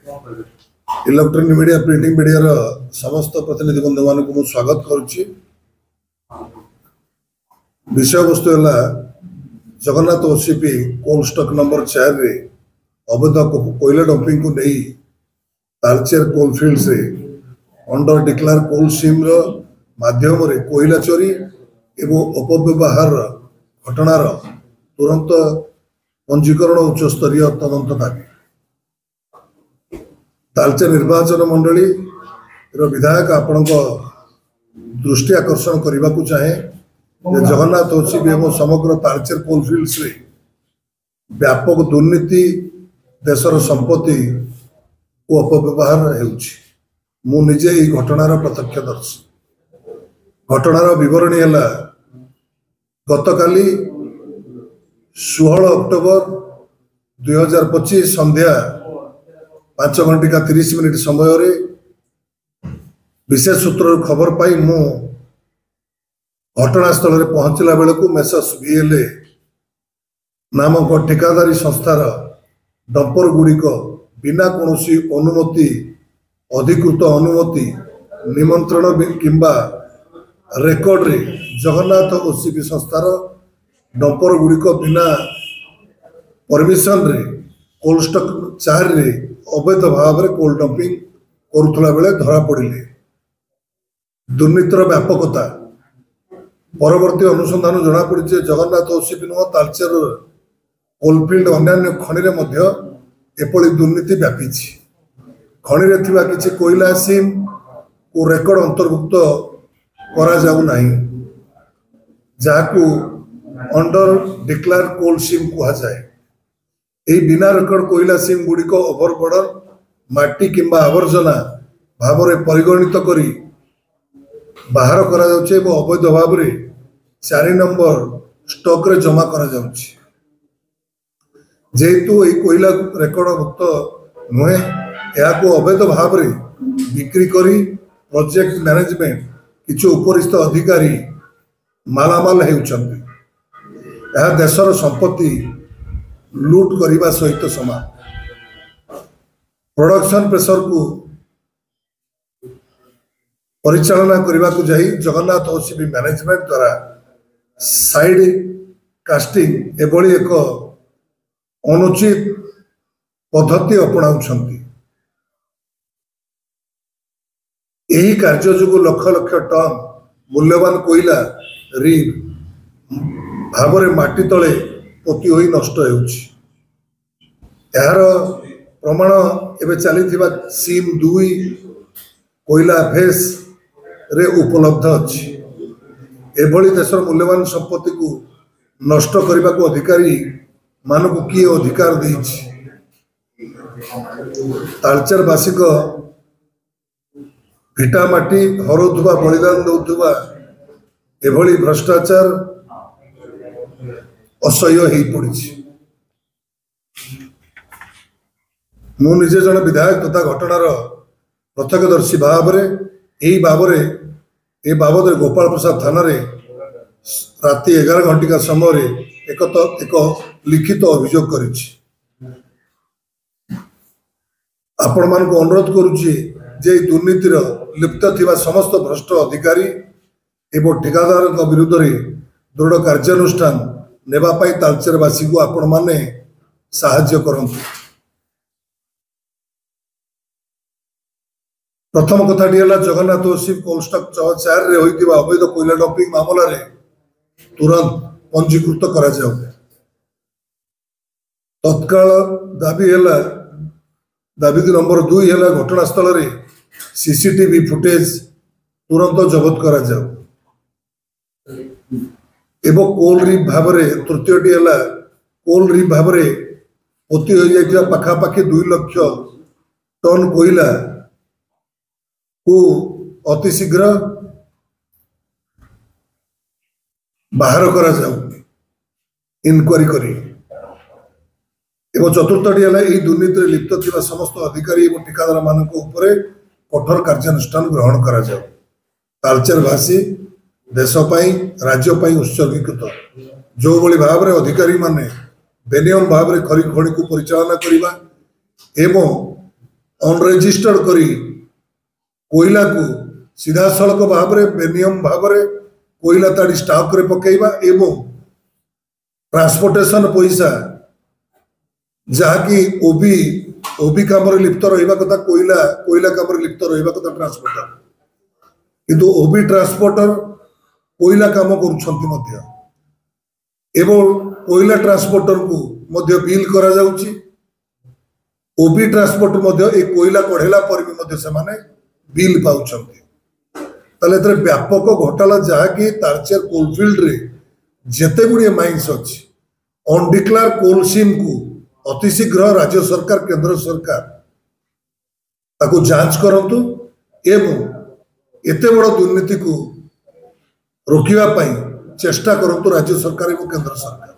Electronic media printing media समस्त प्रतिनिधि बंधु मान को स्वागत करुच्ची। विषय वस्तु है जगन्नाथ ओसीपी कोल स्टॉक नंबर 4 रे अवैध कोयला डंपिंग को नहीं तालचेर कोलफिल्ड से अंडर डिक्लेयर कोल सीम माध्यम रे कोयला चोरी एवं अपव्यवहार घटनार तुरंत पंजीकरण उच्च स्तरीय तदंत दाबी। तालचेर निर्वाचन मंडली विधायक आपण दृष्टि आकर्षण करने को चाहे जगन्नाथ ओसीपी एवं समग्र तालचेर कोलफिल्ड्स रे व्यापक दुर्नीति देशर संपत्ति को अपव्यवहार होउछि। मु निजे ई घटनार प्रत्यक्षदर्शी। घटनार विवरणी है गतकाली 16 अक्टोबर 2025 संध्या 5:30 समय रे विशेष सूत्र खबर पाई मु घटनास्थल में पहुंचला बेलू मेसर्स VLA नामक ठिकादारी संस्थार डंपर गुड़िक बिना कौनसी अनुमति अधिकृत अनुमति निमंत्रण किंबा रेकर्ड रे जगन्नाथ ओसीपी संस्थार डंपर गुड़िक बिना परमिशन रे कोल्ड स्टॉक 4 रे अवैध भाव में कोल डंपिंग करुला बेले धरा पड़े। दुर्नीतिर व्यापकता परवर्ती अनुसंधान जना पड़ी जगन्नाथ ओसीपी नुह तालचेर कोलफिल्ड अन्य खनि एपली दुर्नीति व्यापी। खनि रे थिबा किछि कोयला सीम को रेकर्ड अंतर्भुक्त करा जाउ नाही जाकू अंडर डिक्लेयर कोल सीम कहा जाए। यही बिना रेकर्ड कोयला सीम गुड़िक ओभरबर्डन माटी किंबा आवर्जना भाव में परिगणित करी बाहर करा जाउछि एवं अवैध भाव में 4 नंबर स्टॉक रे जमा करा जाउछि। जेहेतु यही कोयला रेकर्डभुक्त नुहे या अवैध भाव में बिक्री करी प्रोजेक्ट मैनेजमेंट किछु उपरिस्थ अधिकारी मालामाल हेउछन्ति। यह देशर संपत्ति लूट करने सहित समान प्रोडक्शन प्रेशर को परिचालना करने को जाई जगन्नाथ ओसीपी मैनेजमेंट द्वारा साइड कास्टिंग एभली एक अनुचित पद्धति अपनाउछन्ति। यही कार्य जो लक्ष लक्ष टन मूल्यवान कोयला रिंग भाव में माटी तले पोती होई नष्ट होउछि। यार प्रमाण एवं चली सीम 2 कोयला फेस रे उपलब्ध अच्छी। एभली देशर मूल्यवान संपत्ति को नष्ट करने को अधिकारी मान को किए अधिकार देछि। तालचेर बासिक भिटा माटी हरुवा बलिदान दौथुवा एभली भ्रष्टाचार असह्य हो पड़ी। मु निजे जन विधायक तथा घटनार प्रत्यक्षदर्शी भाव में बाबद गोपाल प्रसाद थाना राति 11 घंटिका समय एक लिखित अभियोग करिछि। आपण मान को अनुरोध करुछि जे दुर्नीतिर लिप्त थिबा समस्त भ्रष्ट अधिकारी एवं ठिकादार विरुद्ध रे दृढ़ कार्यानुष्ठान नेबा पाई तालचेरवासी को आपण माने साहाय्य करंतु। प्रथम कथाटी है जगन्नाथ ओसीपी कोल स्टॉक 4 रे होइतिबा अवैध कोयला डंपिंग मामला रे तुरंत पंजीकृत करा जाउ। तत्काल दाबी नंबर 2 है घटनास्थल रे सीसीटीवी फुटेज तुरंत जबत करा जाउ एवं कोल रिप भाव में तृतीयटी है कोल रिप भाव में पोती हो जाइथिबा पाखापाखि 2 लाख टन कोयला को अति शीघ्र बाहर करा जाउ इनक्वारी करी। एवं चतुर्थटी है यही दुर्नीति लिप्त थिबा समस्त अधिकारी और ठिकादार मान कठोर कार्यानुष्ठान ग्रहण करा जाउ। तालचेरवासी देशपाई राज्यपाई उत्सर्गीकृत जो भली भाव में अधिकारी माने बेनियम भाव में खरी खड़ी को परिचालना करने एवं अनरेजिस्टर्ड करी कोयला को सीधा सड़क भाव में बेनियम भाव में कोयला ताड़ी स्टॉक रे पकेइबा एवं ट्रांसपोर्टेशन पैसा जहाँकि ओबी काम लिप्त रहा कथा कोयला काम लिप्त रहा कथा ट्रांसपोर्टर किंतु ओबी ट्रांसपोर्टर कोयला काम कर कोयला ट्रांसपोर्टर को मध्य बिल करा जाउची ओबी ट्रांसपोर्ट मध्य ए कोयला कढ़ेला पर भी मध्य से माने बिल पाउछंती ताले एतरे व्यापक घोटाला जहाँकि तारचेर कोलफिल्ड रे जेते गुड़िए माइंस अच्छी अनडिक्लेयर कोल सीम को अतिशीघ्र राज्य सरकार केंद्र सरकार ताको जांच करंतु एवं एते बड़ दुर्नीति को रोकिबा पई चेष्टा करंतु राज्य सरकार एवं केंद्र सरकार।